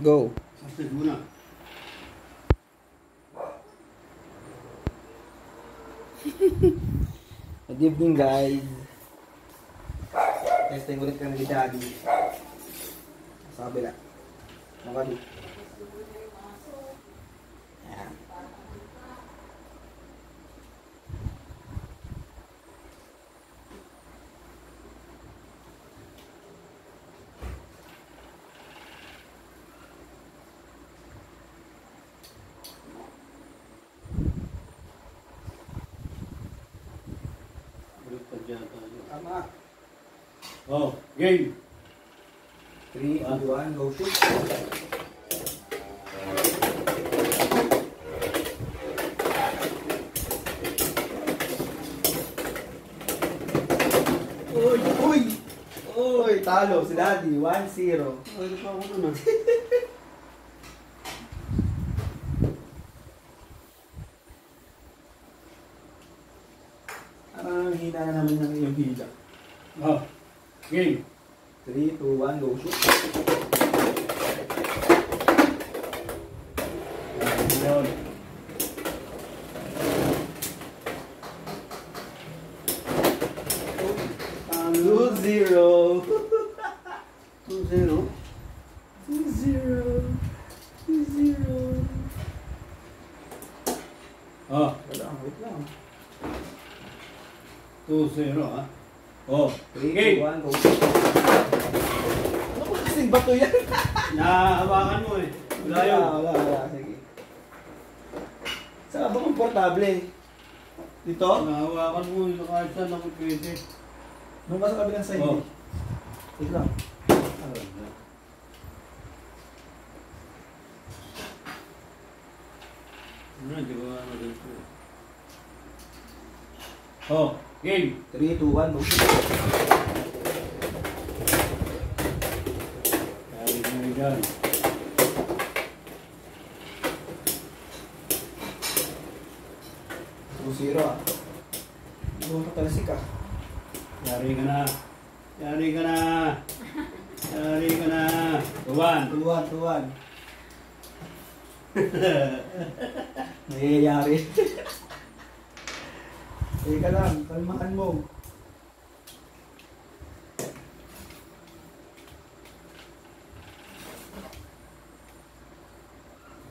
Go. Susunod muna. Good evening, guys. Testing ulit kami ni Daddy. Sa kabila. Makali. Ayan. Tama. Oh, game. 3, 2, 1, go shoot. Uy! Uy! Uy! Talo si Daddy. 1-0. Ay, pa ako na. Ang hina na naman ng iyong hila. Oh, game. 3, 2, 1, go shoot. Ayun. Talo 2-0. 2-0. 2-0. 2-0. Oh, Wait lang. 2-0 ah. Oh, 3, game. 2, 1, go shoot. Ano ko kasing bato yan? Nahawakan mo eh. Wala yun. Wala. Sige. Saan ba komportable? Dito? Nahawakan mo yung kahit saan ako pwede. Nung ka sa kabilang side. Oh. Wait lang. Ano, di ba ano dito? Oh, game. 3, 2, 1, go shoot. Kaya mo dyan. Zero ah. Doon ka talasik ah. Yari ka na. Yari ka na. Yari ka na. Tuwan. Tuwan. Nangyayari. Teka lang, kalmahan mo.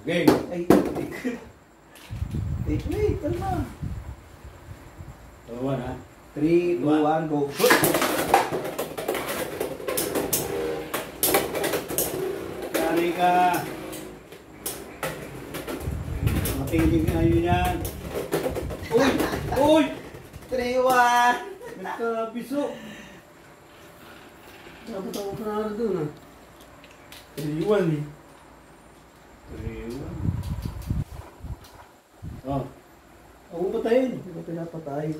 Game. Ay, wait, kalma. Tuwan ha. 3, 2, 1, go shoot. Yari ka. Matingin nga yun yan. Uy! Uy! 3, 1. Nagkapiso. Dapat ako panalo dun ah. 3, 1 eh. 3-1. Oh. Ako patayin. Hindi ko pinapatay.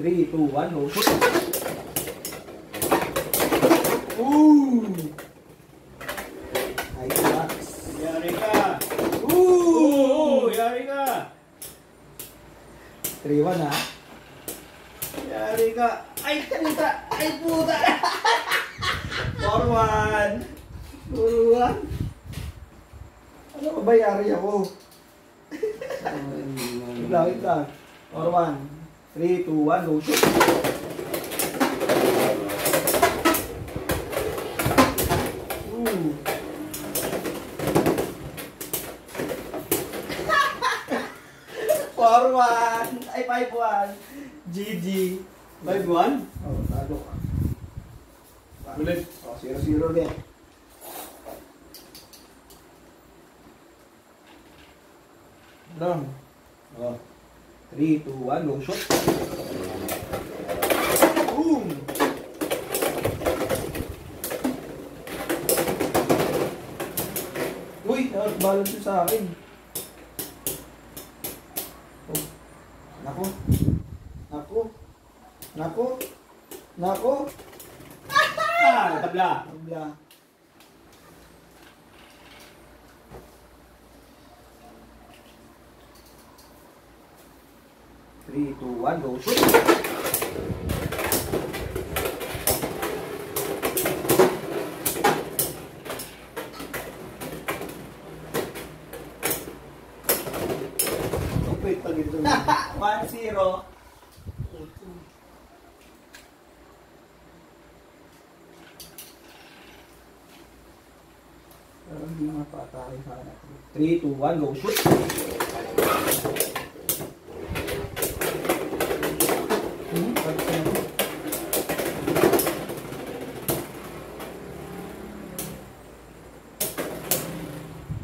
3, 2, 1, go shoot. Ooh! Nice box. Yari ka. Ooh! Yari ka. 3, 1 ha. Yari ka. Ay puta! Ay puta! 4, 1. 4, 1. Ano ba ba yari ako? Wait lang. 4, 1. 3, 2, 1, go shoot. Ooh. Forward! Ay, 5-1. GG. 5-1? Oh, talo ka. Ulit. Oh, 0-0 din. Long. Oh. 3, 2, 1, go shoot. Boom! Uy, balance yun sa akin. Oh. Nako. Nako. Nako. Nako. Ah! Tabla! Tabla. Three, two, one, go shoot! 1-0. Pero hindi mapatay sana. 3, 2, 1, go shoot!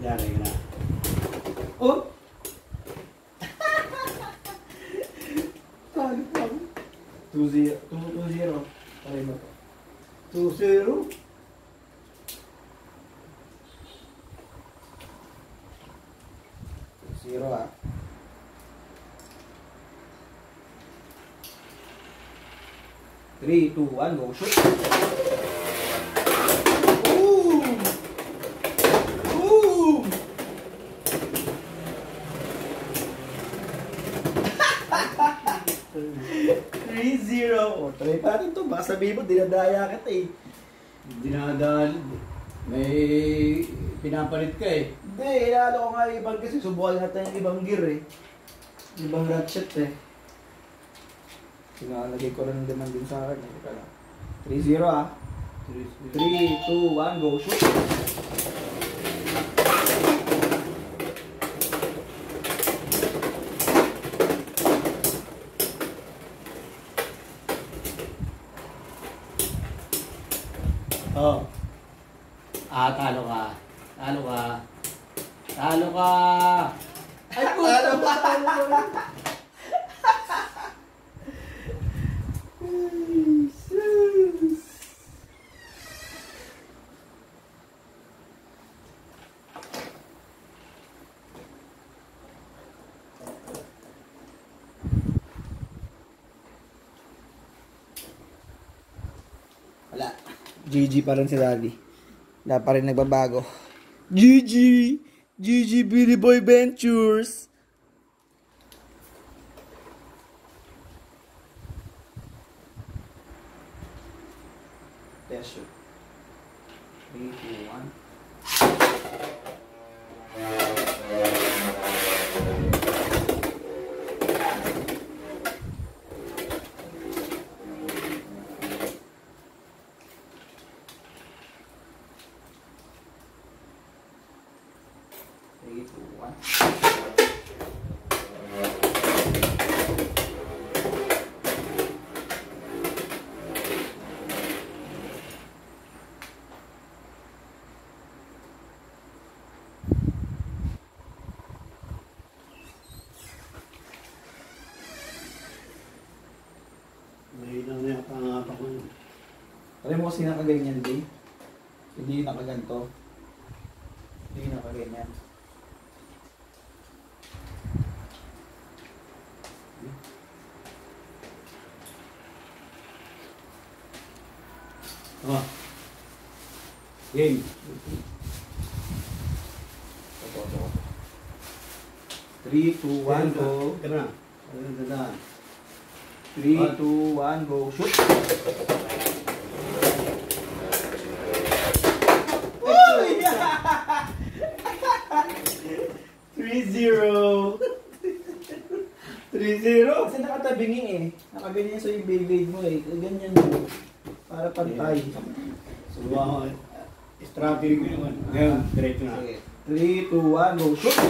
Yari ka na. Oh! Talo pa ako. 2-0. 2-0. Try mo to. 2-0. 0 ah. Three, two, one, go shoot. Boom! Boom! Three, zero. O, try pa rin to. Baka sabihin mo, dinadaya kita eh. Dinadal. May pinapalit ka eh. Hindi, inaano ko nga yung ibang kasi subukan natin yung ibang gear eh. Ibang ratchet eh. Sinalagay ko rin naman din sa akin. 3-0 ah. 3, 2, 1, go shoot. Oh. Talo ka. Talo ka. Talo ka. Ay, talo ba? Wala. GG pa rin si Daddy. Wala pa rin nagbabago. GG! GG Billy Boy Ventures! Test shoot. 3, 2, 1. Mahina na yung pangapak mo. Alam mo kasi nakaganyan din. Hindi nakaganto. Hindi nakaganyan. Oh. Game. Ito. 3, 2, 1, go. Ika na. Dadaan. 3, 2, 1, go. Shoot! Uy! 3-0. 3-0. Kasi nakatabingi eh. Nakaganyan sa yung Beyblade mo eh. Ganyan mo. Para pantay. Subuha ko. Strategy ko naman. Ngayon, diretso na. 3, 2, 1, go. Shoot!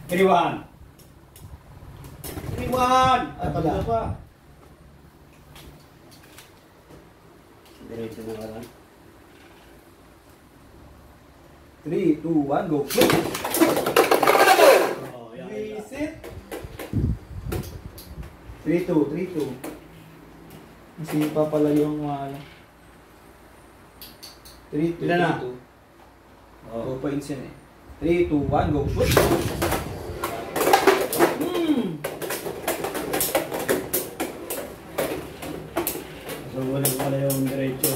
Kiriwan. Kiriwan. At Tatlo wala. pa. Diretso na ka lang. 3, 2, 1, go. Shoot! Oh, yan. Visit! 3-2, 3-2. Kasi pa pala yung 3-2, Ilan na? 3-2. Oh. 2 points yun eh. 3, 2, 1, go. Shoot! So, wala yung diretso.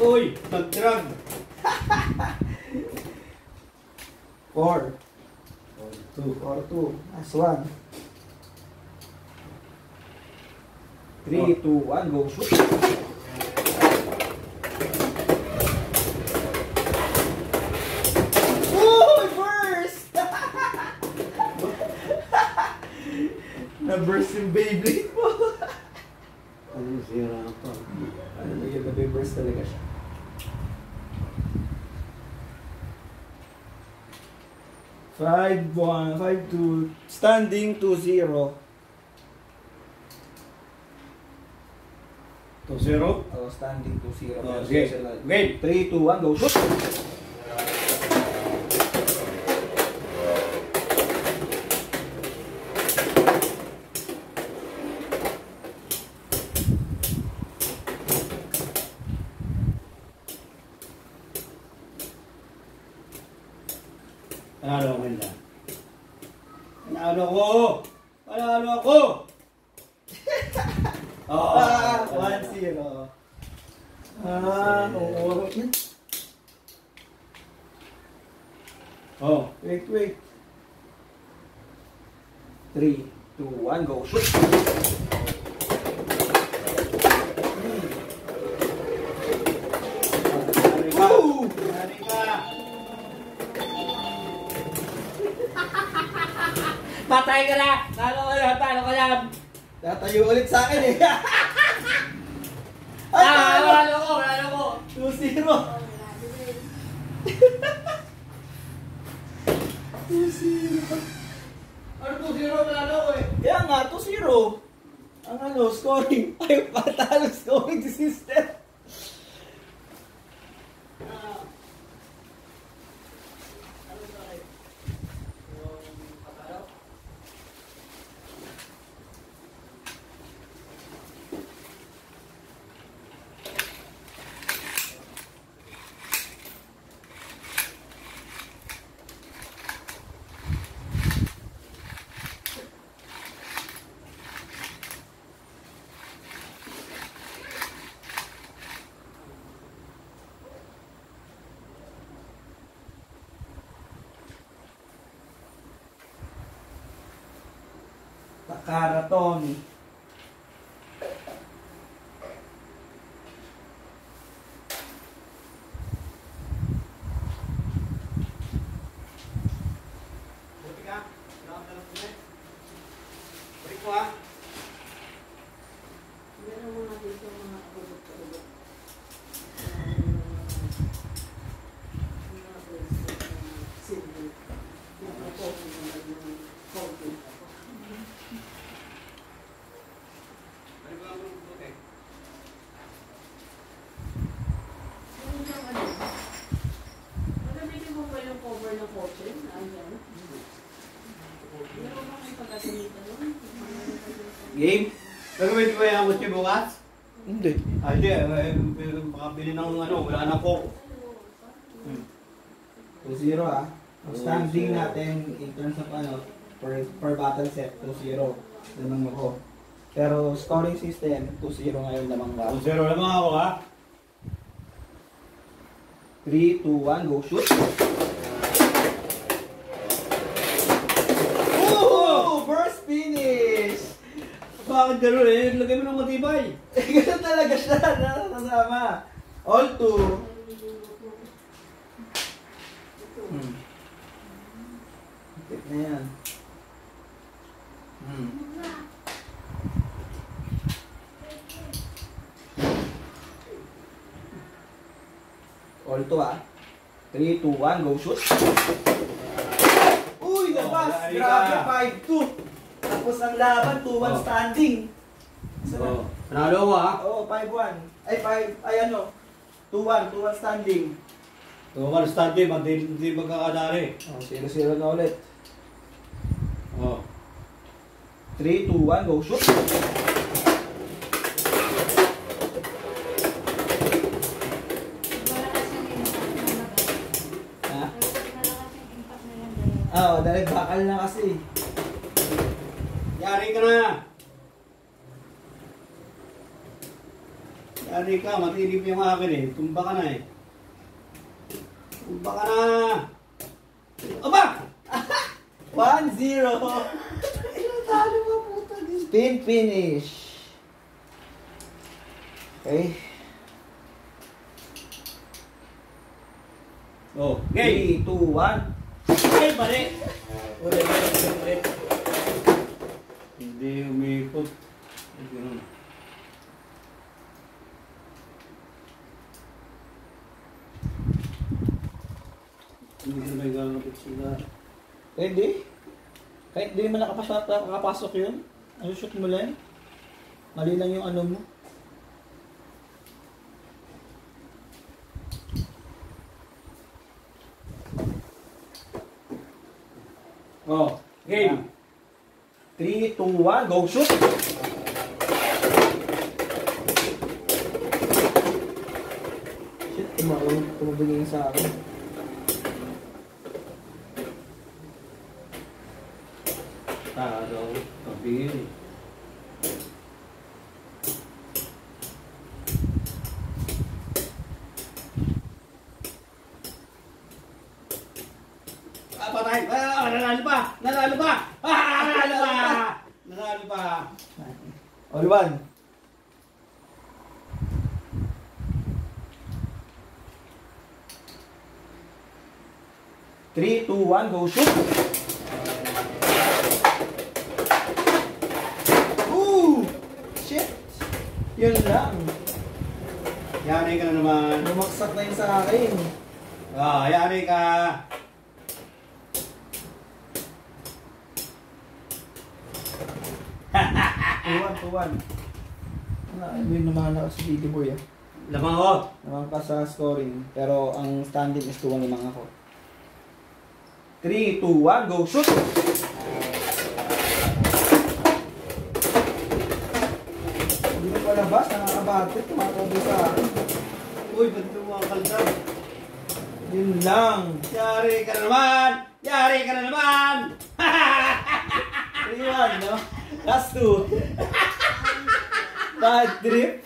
Uy! Nag-drag! Four. 2. 4-2. Last one. 3, 2, 1, go shoot. Uy! Burst! Na-burst yung Beyblade mo. Ano sira pa? Ano ba yun? Nabe-burst talaga siya. 5-1, 5-2, standing 2-0. 2-0? Oh, standing 2-0. Oh, sige. Game. 3, 2, 1, go shoot! Panalo ko nila. Panalo ko! Panalo ako! Oh, 1-0. Oo. Oh, Wait. 3, 2, 1, go shoot! nanay ka! Nanay ka! Patay ka na! Talo ka yan! Tatayo ulit sa akin eh. Wala ko! 2-0. 2-0. Ano 2-0 panalo ko eh? Kaya nga, 2-0. Ang scoring. Ay, patalo scoring system. Takaraton. Buti ka? Nakakalaman ko na. Balik mo ha? Meron mga dito mga abot-abot. Mga bracelet na silver. Yung ako, yung coating ako. Balik mo ang buti. Yung ano? Magamitin mo ba yung cover ng kotse? Andyan? Meron ba kayong pagkakita nun? Game? Gagawin ko ba yung kotse bukas? Hindi. Ah, hindi. Makabili ng ano, wala na po. 2-0 ah. Ang standing natin in terms of per battle set, 2-0. Lamang ako. Pero scoring system, 2-0 ngayon lamang ba? 2-0 lamang ako ha? 3, 2, 1, go shoot! Oh! First finish! Bakit gano'n eh? Lagay mo ng matibay. Ganun talaga siya, nakasama. All 2. Tip na yan. All 2 ah. 3, 2, 1, go shoot! Uy, labas! Oh, Grabe, 5-2. Tapos ang laban, 2-1 standing. Oh. Panalo ko ha? Oo, 5-1. Ay, 2-1 standing. So, one study, hindi magkakadari. Oh, 0-0 na ulit. Oh. 3, 2, 1, go shoot! Malakas yung impact na maganda. Ha? Malakas yung impact na lang dahil. Oo, dahil bakal na kasi. Yari ka na! Yari ka, matilip yung akin eh. Tumba ka na eh. Baka na. Aba! 1-0. Talo mo puta din. Spin finish. Okay. Oh, game. 3, 2, 1. Ay, mali. Ulit. Hindi umikot. Ay, ganun. Hindi ko na may gagapit sila. Pwede. Kahit di man nakapasok yun. Ano shoot mo lang? Mali lang yung ano mo. Oh, game. 3, 2, 1, go shoot! Shit, tumabigay sa akin. Taraw, pabili. Patay! Nanalo pa! Nanalo pa! Nanalo pa! Nanalo pa! All one. Three, two, one, go shoot! Ooh! Shit! Yun lang. Yari ka na naman. Bumaksak na yun sa akin. Ah, yari ka. Tuwan. May naman ako sa video boy ah. Lamang ako. Naman ka sa scoring. Pero ang standing is 2-1 lamang ako. 3, 2, 1, go shoot! Hindi ko palabas, nakakabatit, tumatabi sa akin. Uy, ba't tumakalsam? Yun lang. Yari ka na naman! Yari ka na naman! 3-1, no? Last 2. Bad trip.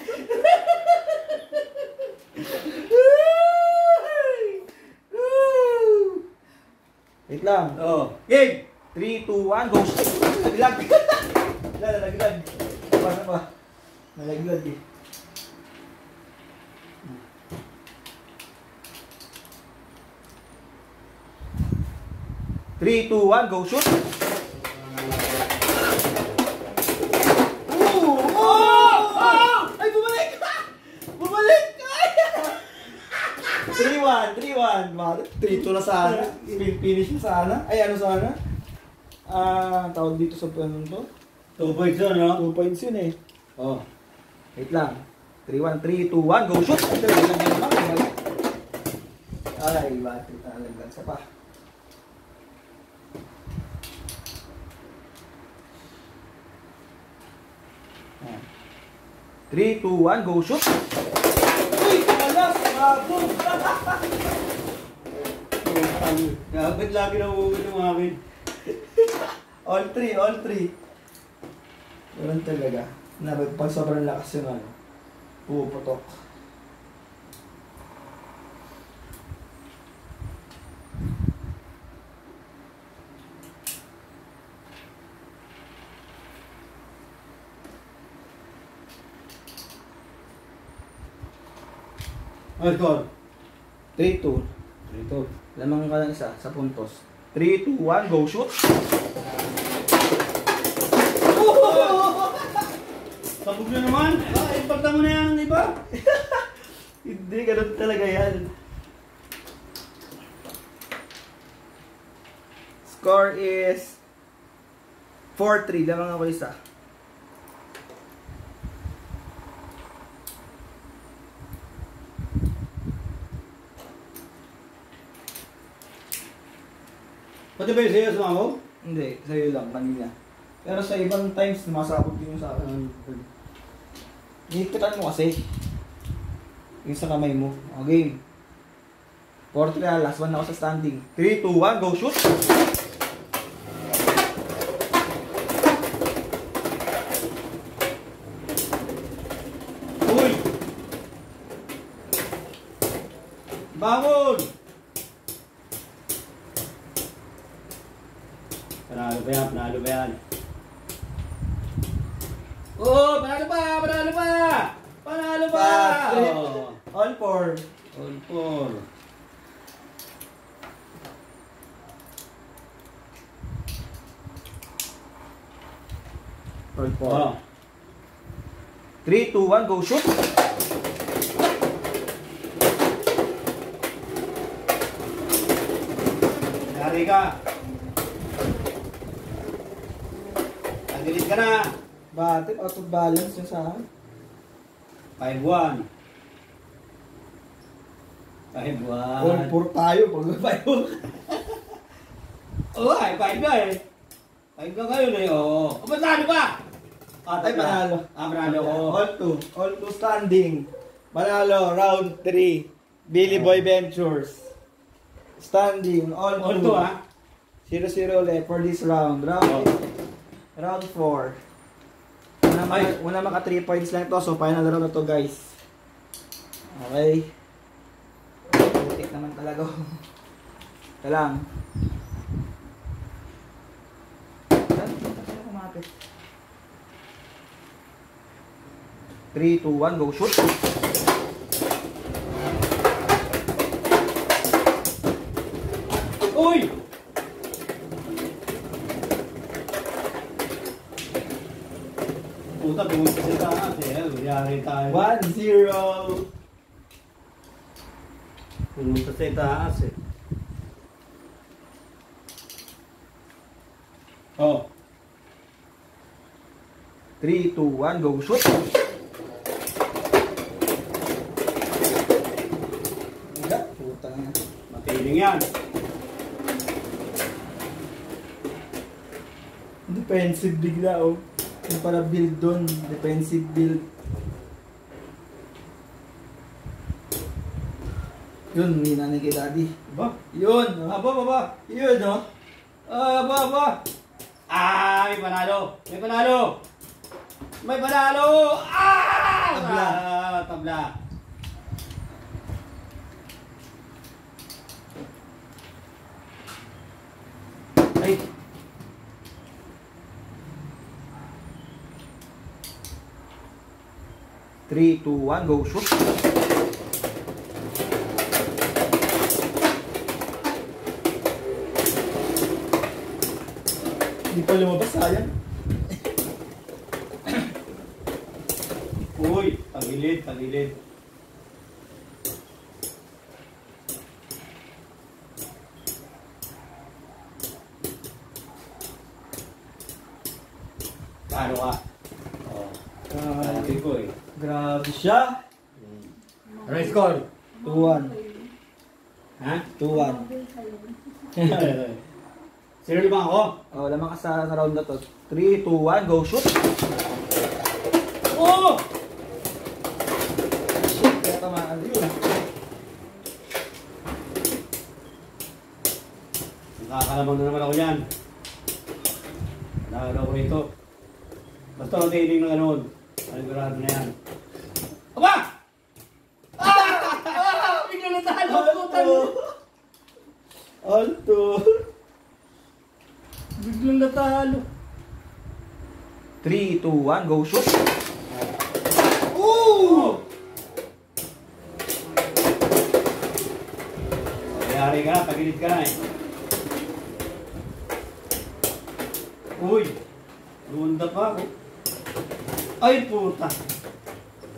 Wait lang. Oh, game! 3, 2, 1, go shoot! Naglag! Nalaglag. Paano pa? Nalaglag eh. Three, two, one, go shoot! Ooh! Oh! Ay, bumalik! Bumalik! 3-1, 3-1. 3-2 na sana. Finish na sana. Ay, ano sana? Tawag dito sa ano to? 2 points yun, no? 2 points yun eh. Oh. Wait lang. 3-1, 3, 2, 1, go shoot! Ay, bakit nalaglag sa pa? Ah. 3, 2, 1, go shoot! Uy! Alas! Bravo! Bakit lagi na uuwi ng akin? All 3, all 3. Ganun talaga. Pag sobrang lakas yung ano, puputok. Ano score? 3-2. 3-2. Lamang ka lang isa sa puntos. 3, 2, 1, go shoot! Sabog na naman! Ipagta mo na yan ng iba! Hindi, ganun talaga yan. Score is 4-3. Lamang ako isa. Pati ba yung sa'yo sumako? Hindi, sa'yo lang, kanina. Pero sa ibang times, masabog din yung sa akin. Hihigpitan mo kasi. Yung sa kamay mo. O, game. 4-3 na, last one na ako sa standing. 3, 2, 1, go shoot! Uy! Bangon! ba yan? Panalo ba yan? Oh, panalo pa! Panalo pa! Panalo pa! Oh. All four. All four. All four. Oh. 3, 2, 1, go shoot! Yari ka. Tagilid ka na. Bakit? Out of balance yun sa akin. 5-1. 5-1. All four tayo. Pag 5. Oo, ay 5 na eh. 5 ka ngayon eh, oo. O, panalo pa! Ay, panalo. Panalo ko. All two standing. Panalo, round 3. Billy Boy Ventures. Standing, all All two. 2 ha? 0-0 ulit for this round. Oh. Round 4. Una maka 3 points lang ito. So, final round na to, guys. Okay. Putik naman talaga. Ito lang. Kumapit. 3, 2, 1, go shoot! Uy! Puta, pumunta sa taas eh. Yari tayo. 1-0. Pumunta sa taas eh. Oh. 3, 2, 1, go shoot! Puta na. Matiling yan. Defensive bigla, oh. Yung para build doon. Defensive build. Yun, minanay kay daddy. Ba? Yun, oh. Aba. Yun, oh. Aba. Ah, may panalo. May panalo. May panalo. Ah! Tabla. Tabla. Ay. Three, two, one, go shoot! Hindi pa lumabas, sayang. Uy, tagilid. Paano ka? Oh, sabi ko eh. Grabe siya. Ano yung score? 2-1. Ha? 2-1. Sino limang ako? Oh, lamang ka sa round na to. 3, 2, 1, go shoot! Oh! Shit, kaya tamaan yun. Nakakalamang na naman ako yan. Nakakalaw ko ito. Basta ako tailing ng gano'n. Panigurado na yan. Aba! Bigla natalo! Alto. Biglang natalo. 3, 2, 1, go shoot! Ooh! Kayari ka na, tagilid ka na eh. Uy! Lumanda pa ako. Ay puta!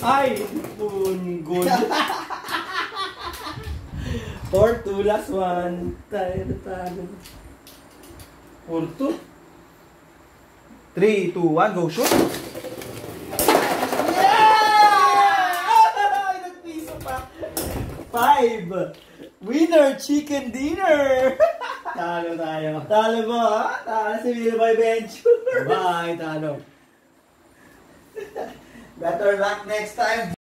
Ay! Punggol! 4-2, last one. Tayo natalo. Porto? 3, 2, 1, go shoot! Ay, nagpiso pa. 5. Winner chicken dinner. Talo tayo. Talo ba, ha? Talo si Billy Boy Venture. Bye, talo. Better luck next time.